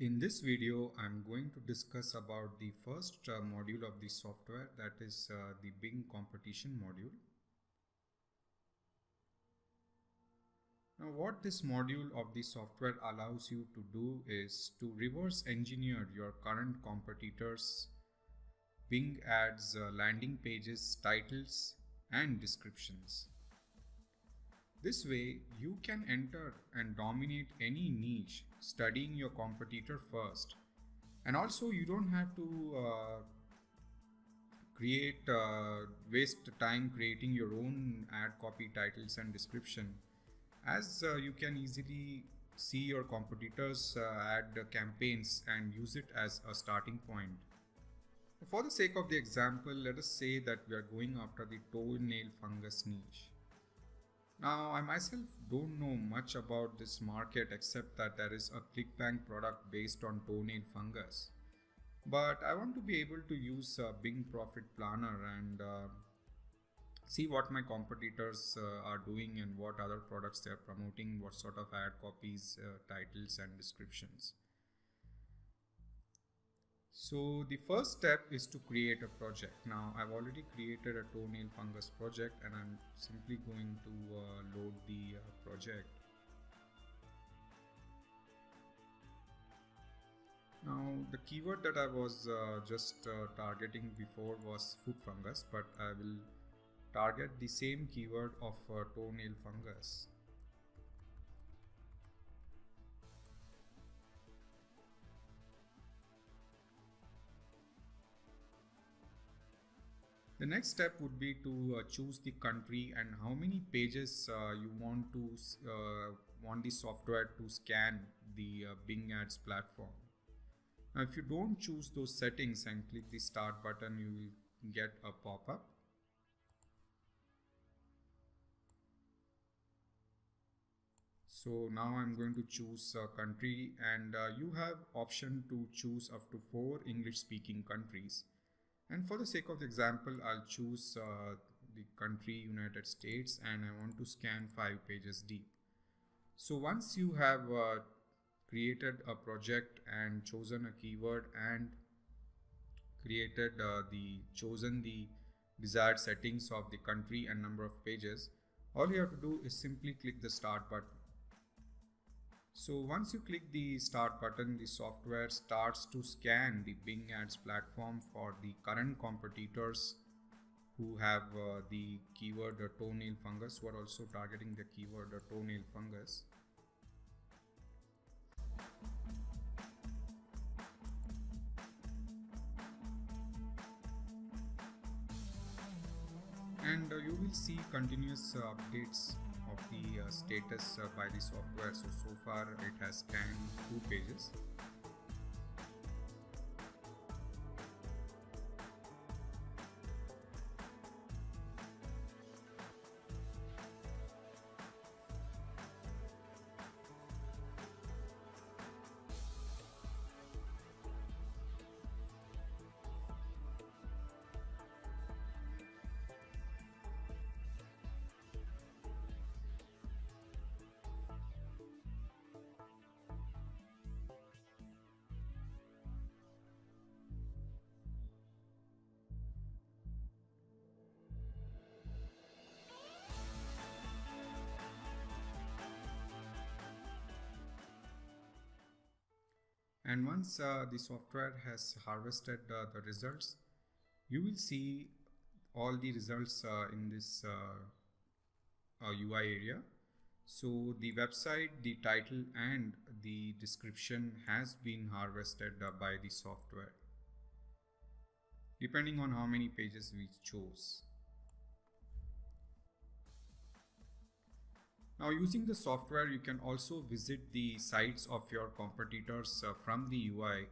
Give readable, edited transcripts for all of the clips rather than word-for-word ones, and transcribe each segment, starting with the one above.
In this video, I'm going to discuss about the first module of the software, that is the Bing competition module. Now, what this module of the software allows you to do is to reverse engineer your current competitors' Bing ads, landing pages, titles, and descriptions. This way, you can enter and dominate any niche, studying your competitor first. And also, you don't have to waste time creating your own ad copy, titles, and description, as you can easily see your competitors' ad campaigns and use it as a starting point. For the sake of the example, let us say that we are going after the toenail fungus niche. Now, I myself don't know much about this market except that there is a ClickBank product based on toenail fungus. But I want to be able to use Bing Profit Planner and see what my competitors are doing and what other products they are promoting, what sort of ad copies, titles, and descriptions. So the first step is to create a project. Now I've already created a toenail fungus project and I'm simply going to load the project. Now the keyword that I was just targeting before was foot fungus, but I will target the same keyword of toenail fungus. The next step would be to choose the country and how many pages you want the software to scan the Bing Ads platform. Now, if you don't choose those settings and click the start button, you will get a pop-up. So now I'm going to choose a country, and you have option to choose up to 4 English-speaking countries. And for the sake of the example, I'll choose the country United States, and I want to scan 5 pages deep. So once you have created a project and chosen a keyword and chosen the desired settings of the country and number of pages, all you have to do is simply click the start button. So once you click the start button, the software starts to scan the Bing Ads platform for the current competitors who have the keyword toenail fungus, who are also targeting the keyword toenail fungus. And you will see continuous updates of the status by the software. So far it has scanned 2 pages. And once the software has harvested the results, you will see all the results in this UI area. So the website, the title, and the description has been harvested by the software, depending on how many pages we chose. Now, using the software, you can also visit the sites of your competitors from the UI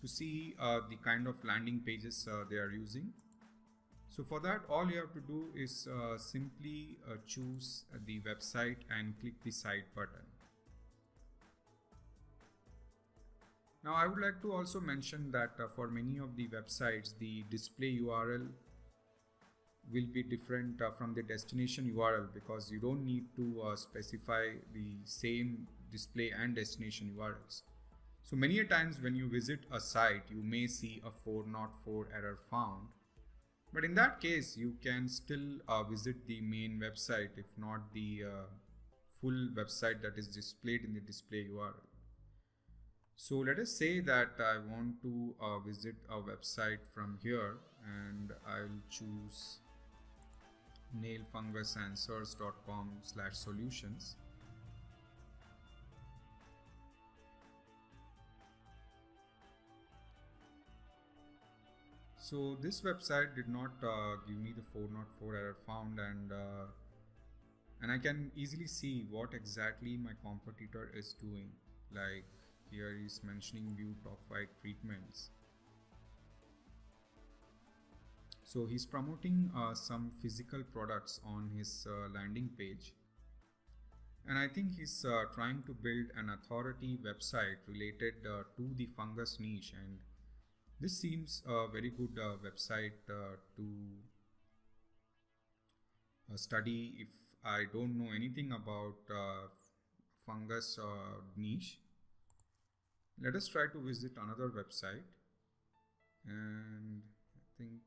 to see the kind of landing pages they are using. So for that, all you have to do is simply choose the website and click the site button. Now, I would like to also mention that for many of the websites, the display URL will be different from the destination URL, because you don't need to specify the same display and destination URLs. So many a times when you visit a site, you may see a 404 error found. But in that case, you can still visit the main website, if not the full website that is displayed in the display URL. So let us say that I want to visit a website from here, and I'll choose nailfungusanswers.com/solutions. So this website did not give me the 404 error found, and I can easily see what exactly my competitor is doing. Like here he's mentioning view top 5 treatments. So he's promoting some physical products on his landing page, and I think he's trying to build an authority website related to the fungus niche, and this seems a very good website to study if I don't know anything about fungus niche. Let us try to visit another website, and I think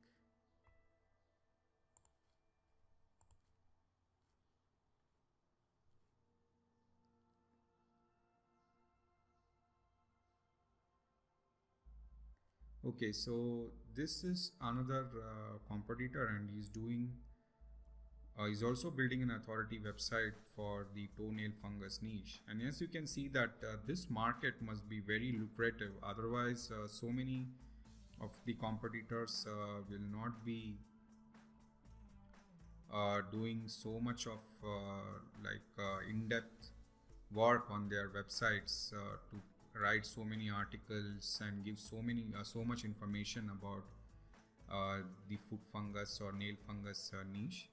okay, so this is another competitor, and he's also building an authority website for the toenail fungus niche. And as you can see that this market must be very lucrative, otherwise so many of the competitors will not be doing so much of in-depth work on their websites to write so many articles and give so much information about the foot fungus or nail fungus niche.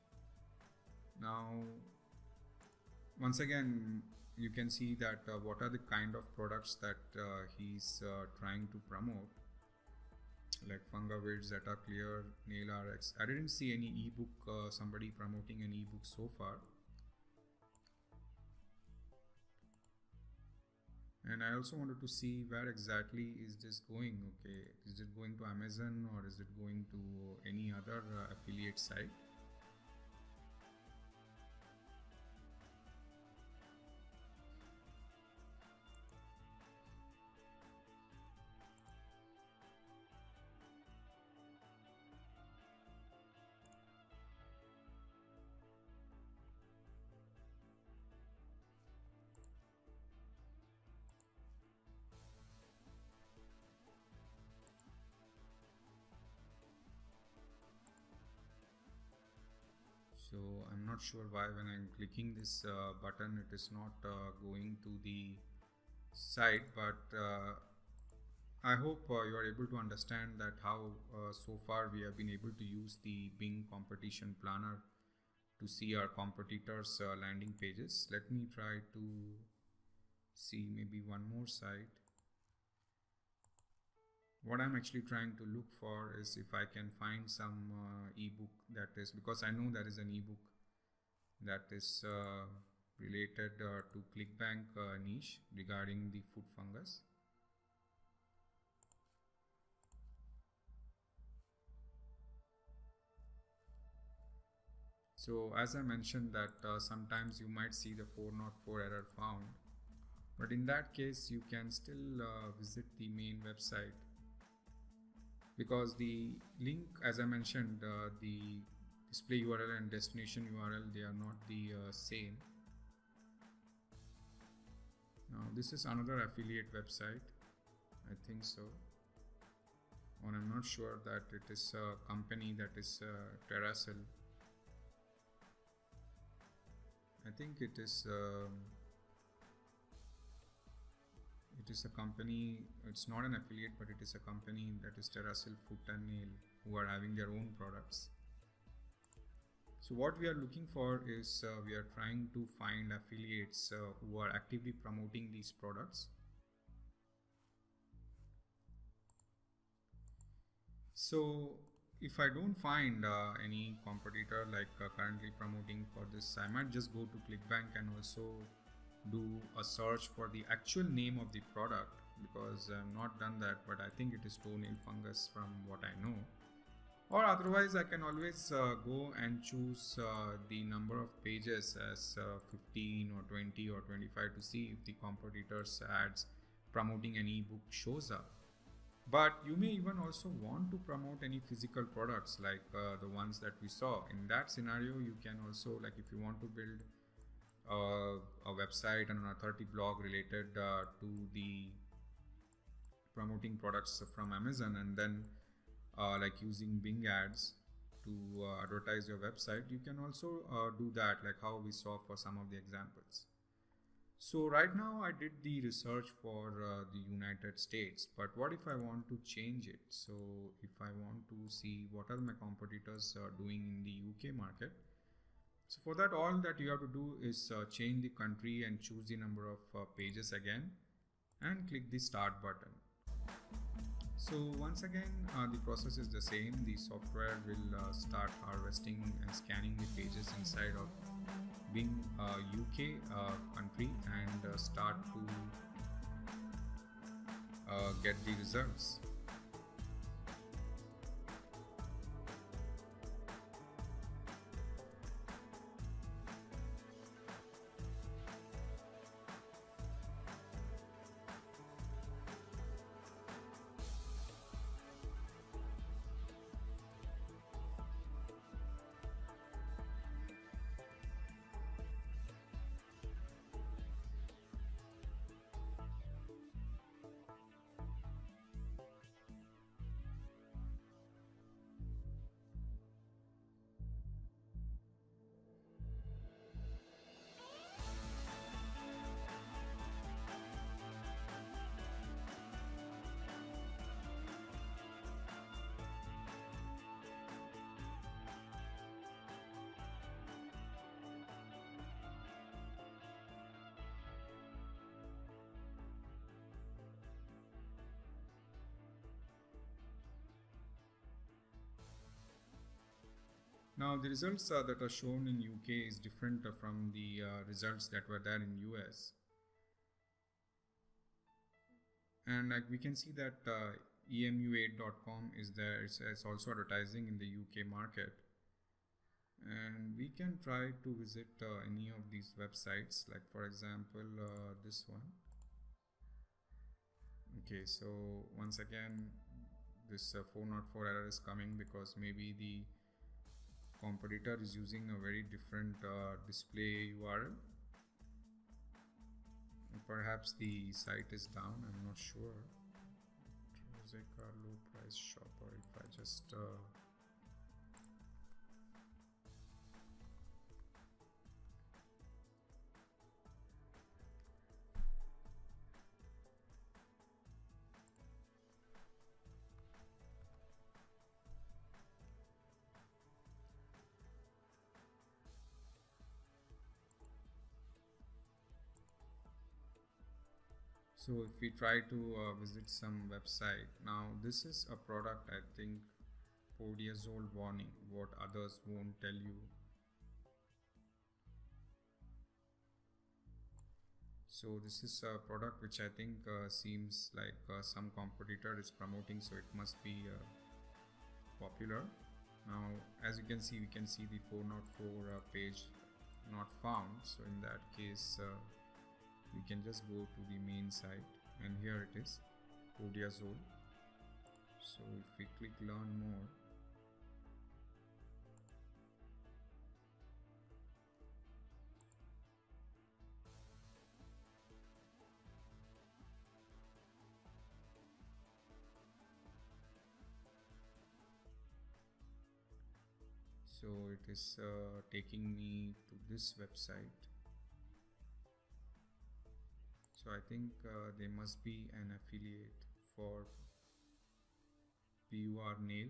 Now once again you can see that what are the kind of products that he's trying to promote, like Fungavid, Zeta Clear, Nail RX. I didn't see any ebook, somebody promoting an ebook so far. And I also wanted to see where exactly is this going. Okay, is it going to Amazon or is it going to any other affiliate site? So I'm not sure why when I'm clicking this button it is not going to the site, but I hope you are able to understand that how so far we have been able to use the Bing competition planner to see our competitors landing pages. Let me try to see maybe one more site. What I'm actually trying to look for is if I can find some ebook that is, because I know there is an ebook that is related to ClickBank niche regarding the foot fungus. So as I mentioned that sometimes you might see the 404 error found, but in that case you can still visit the main website, because the link, as I mentioned, the display URL and destination URL, they are not the same. Now this is another affiliate website, I think so, or I'm not sure that it is a company that is Terracell. I think it is a company. It's not an affiliate, but it is a company that is Terracell Foot and Nail, who are having their own products. So what we are looking for is we are trying to find affiliates who are actively promoting these products. So if I don't find any competitor like currently promoting for this, I might just go to ClickBank and also do a search for the actual name of the product, because I've not done that, but I think it is toenail fungus from what I know. Or otherwise I can always go and choose the number of pages as 15 or 20 or 25 to see if the competitors ads promoting an ebook shows up. But you may even also want to promote any physical products like the ones that we saw. In that scenario, you can also, like if you want to build a website and an authority blog related to the promoting products from Amazon, and then like using Bing ads to advertise your website, you can also do that, like how we saw for some of the examples. So right now I did the research for the United States, but what if I want to change it? So if I want to see what are my competitors doing in the UK market, so for that all that you have to do is change the country and choose the number of pages again and click the start button. So once again the process is the same. The software will start harvesting and scanning the pages inside of Bing UK country and start to get the results. Now the results that are shown in UK is different from the results that were there in US. And like we can see that emu8.com is there, it's also advertising in the UK market. And we can try to visit any of these websites, like for example this one. Okay, so once again this 404 error is coming because maybe the competitor is using a very different display URL. Perhaps the site is down, I'm not sure. Trozeka low price shopper, if I just so if we try to visit some website, now this is a product, I think, Podiazole warning, what others won't tell you. So this is a product which I think seems like some competitor is promoting, so it must be popular. Now as you can see, we can see the 404 page not found, so in that case we can just go to the main site, and here it is, Podiazole. So if we click learn more, so it is taking me to this website. So I think they must be an affiliate for PUR Nail.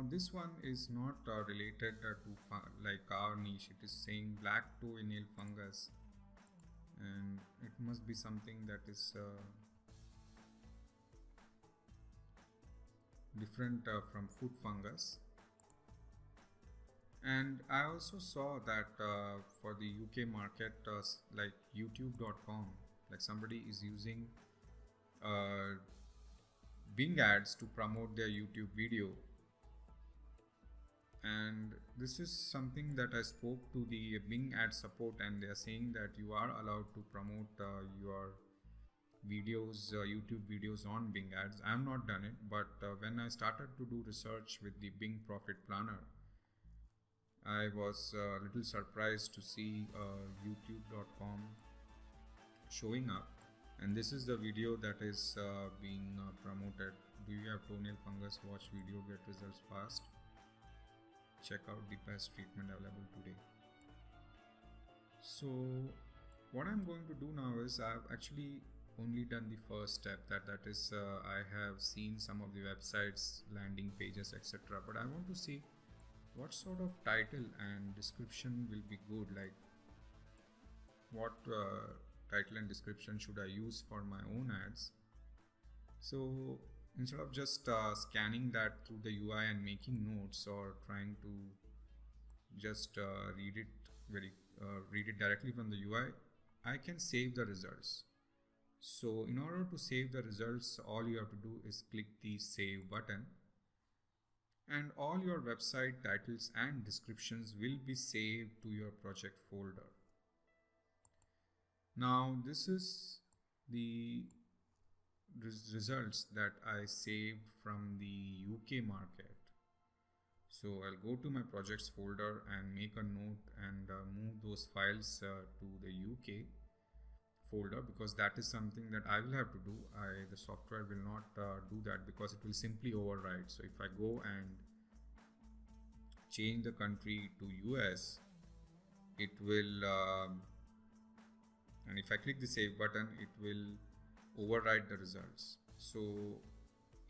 Now this one is not related to like our niche. It is saying black toenail fungus, and it must be something that is different from foot fungus. And I also saw that for the UK market, like YouTube.com, like somebody is using Bing ads to promote their YouTube video. And this is something that I spoke to the Bing ad support, and they are saying that you are allowed to promote your videos, YouTube videos on Bing ads. I have not done it, but when I started to do research with the Bing Profit Planner, I was a little surprised to see youtube.com showing up, and this is the video that is being promoted. Do you have toenail fungus? Watch video, get results fast. Check out the best treatment available today. So what I'm going to do now is I've actually only done the first step, that is I have seen some of the websites, landing pages, etc. But I want to see what sort of title and description will be good, like what title and description should I use for my own ads. So instead of just scanning that through the UI and making notes, or trying to just read it directly from the UI, I can save the results. So in order to save the results, all you have to do is click the save button, and all your website titles and descriptions will be saved to your project folder. Now this is the results that I saved from the UK market. So I'll go to my projects folder and make a note and move those files to the UK folder, because that is something that I will have to do. The software will not do that, because it will simply override. So if I go and change the country to US, it will and if I click the save button, it will override the results. So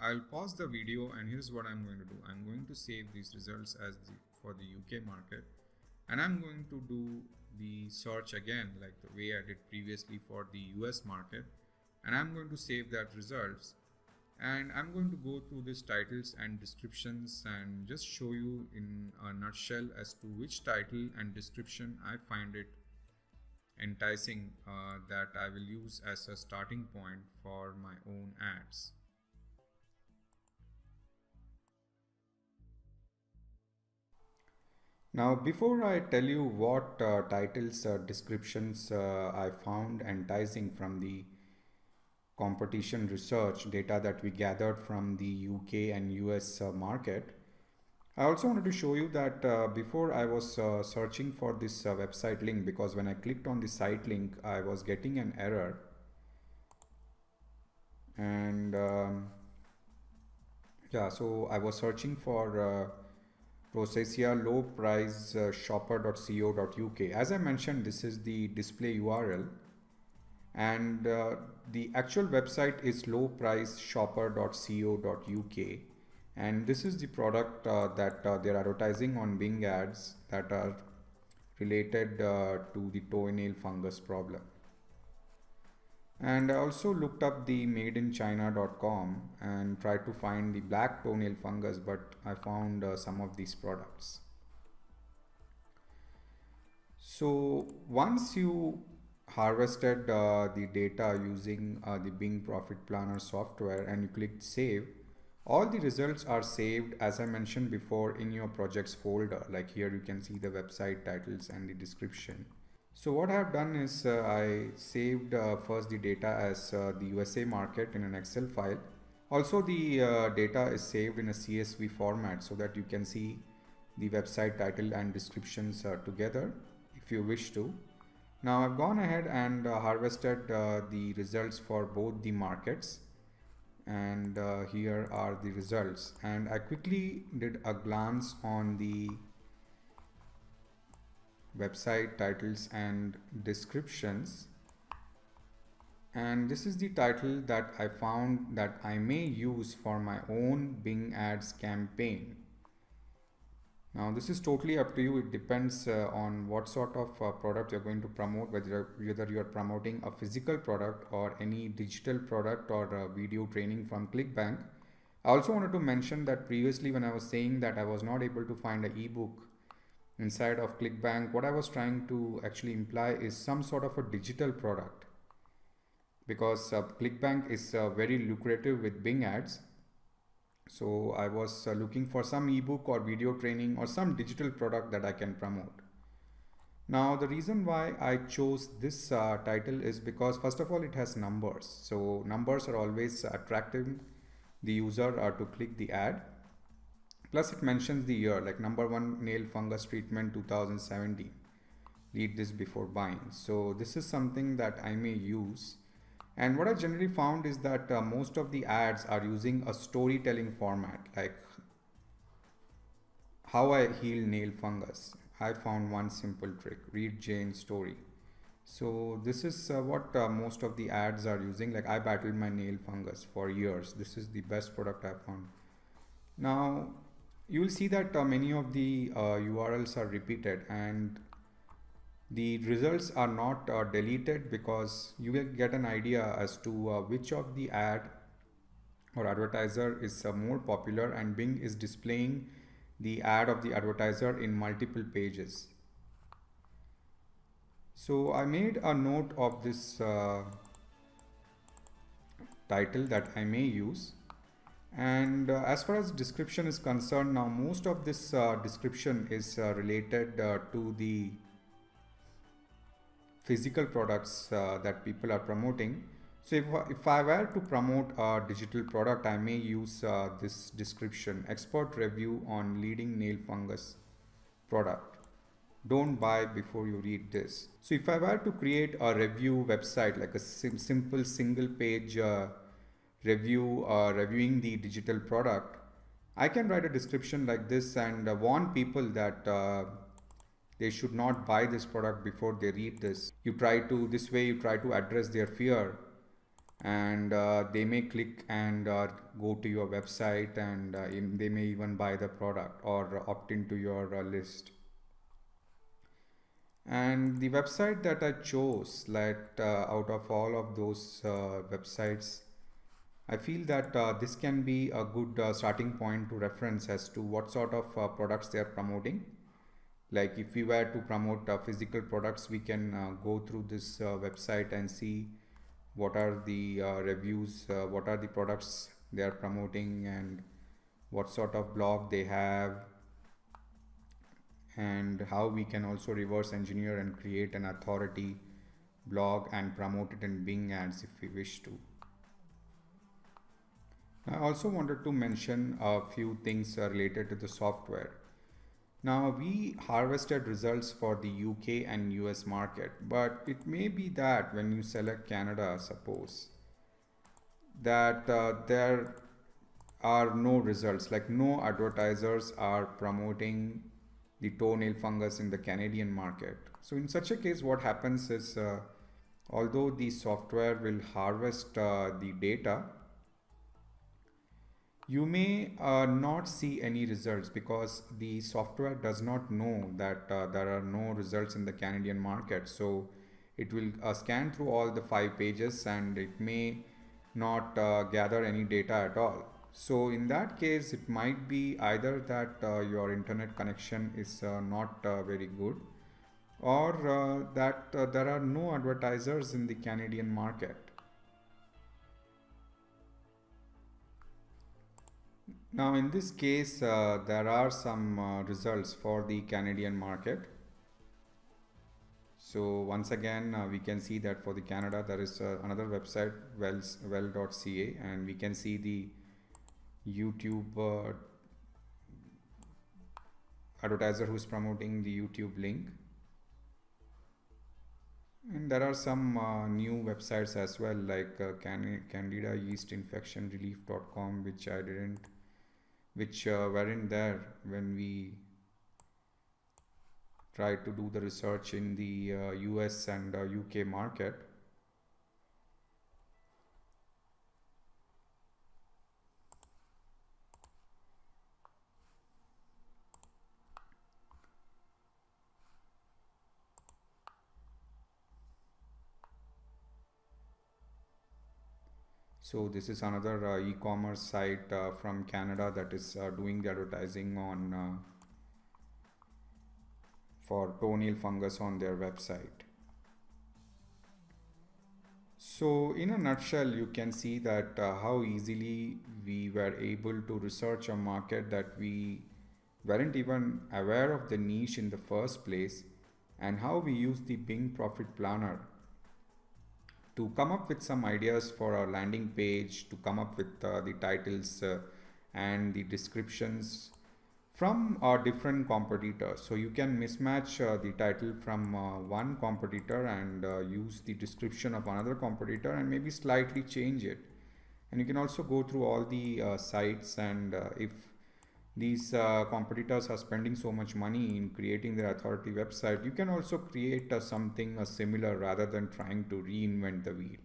I'll pause the video, and here's what I'm going to do. I'm going to save these results as for the UK market, and I'm going to do the search again like the way I did previously for the US market, and I'm going to save that results, and I'm going to go through these titles and descriptions and just show you in a nutshell as to which title and description I find it enticing, that I will use as a starting point for my own ads. Now, before I tell you what titles or descriptions I found enticing from the competition research data that we gathered from the UK and US market, I also wanted to show you that before I was searching for this website link, because when I clicked on the site link, I was getting an error, and yeah, so I was searching for Rosacea low price shopper.co.uk. As I mentioned, this is the display URL, and the actual website is lowpriceshopper.co.uk, and this is the product that they're advertising on Bing ads that are related to the toenail fungus problem. And I also looked up the madeinchina.com and tried to find the black toenail fungus, but I found some of these products. So once you harvested the data using the Bing Profit Planner software and you clicked save, all the results are saved, as I mentioned before, in your projects folder. Like here you can see the website titles and the description. So what I have done is I saved first the data as the USA market in an Excel file. Also the data is saved in a CSV format so that you can see the website title and descriptions together if you wish to. Now I've gone ahead and harvested the results for both the markets, and here are the results, and I quickly did a glance on the website titles and descriptions, and this is the title that I found that I may use for my own Bing ads campaign. Now this is totally up to you. It depends on what sort of product you're going to promote, whether you're promoting a physical product or any digital product or video training from ClickBank. I also wanted to mention that previously when I was saying that I was not able to find an ebook inside of ClickBank, what I was trying to actually imply is some sort of a digital product, because ClickBank is very lucrative with Bing ads. So I was looking for some ebook or video training or some digital product that I can promote. Now the reason why I chose this title is because first of all it has numbers. So numbers are always attracting the user to click the ad. Plus it mentions the year, like number 1 nail fungus treatment 2017. Read this before buying. So this is something that I may use. And what I generally found is that most of the ads are using a storytelling format, like how I heal nail fungus. I found one simple trick, read Jane's story. So this is what most of the ads are using, like I battled my nail fungus for years. This is the best product I found. Now you will see that many of the URLs are repeated and the results are not deleted, because you will get an idea as to which of the ad or advertiser is more popular, and Bing is displaying the ad of the advertiser in multiple pages. So I made a note of this title that I may use. And as far as description is concerned, now most of this description is related to the physical products that people are promoting. So if I were to promote a digital product, I may use this description: expert review on leading nail fungus product. Don't buy before you read this. So if I were to create a review website, like a simple single page review reviewing the digital product, I can write a description like this and warn people that they should not buy this product before they read this. This way you try to address their fear, and they may click and go to your website, and they may even buy the product or opt into your list. And the website that I chose, out of all of those websites, I feel that this can be a good starting point to reference as to what sort of products they are promoting. Like if we were to promote physical products, we can go through this website and see what are the reviews, what are the products they are promoting, and what sort of blog they have, and how we can also reverse engineer and create an authority blog and promote it in Bing ads if we wish to. I also wanted to mention a few things related to the software. Now we harvested results for the UK and US market, but it may be that when you select Canada, suppose, that there are no results, like no advertisers are promoting the toenail fungus in the Canadian market. So in such a case, what happens is, although the software will harvest the data, you may not see any results, because the software does not know that there are no results in the Canadian market. So it will scan through all the 5 pages and it may not gather any data at all. So in that case, it might be either that your internet connection is not very good, or that there are no advertisers in the Canadian market. Now in this case, there are some results for the Canadian market. So once again, we can see that for the Canada, there is another website, well.ca, and we can see the YouTube advertiser who is promoting the YouTube link. And there are some new websites as well, like Candida Yeast Infection Relief.com, which weren't there when we tried to do the research in the US and UK market. So this is another e-commerce site from Canada that is doing the advertising on for toenail fungus on their website. So in a nutshell, you can see that how easily we were able to research a market that we weren't even aware of the niche in the first place, and how we use the Bing Profit Planner to come up with some ideas for our landing page, to come up with the titles and the descriptions from our different competitors. So you can mismatch the title from one competitor and use the description of another competitor and maybe slightly change it. And you can also go through all the sites, and if these competitors are spending so much money in creating their authority website, you can also create something similar rather than trying to reinvent the wheel.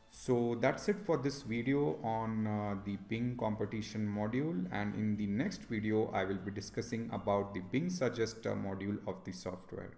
So that's it for this video on the Bing competition module, and in the next video I will be discussing about the Bing suggest module of the software.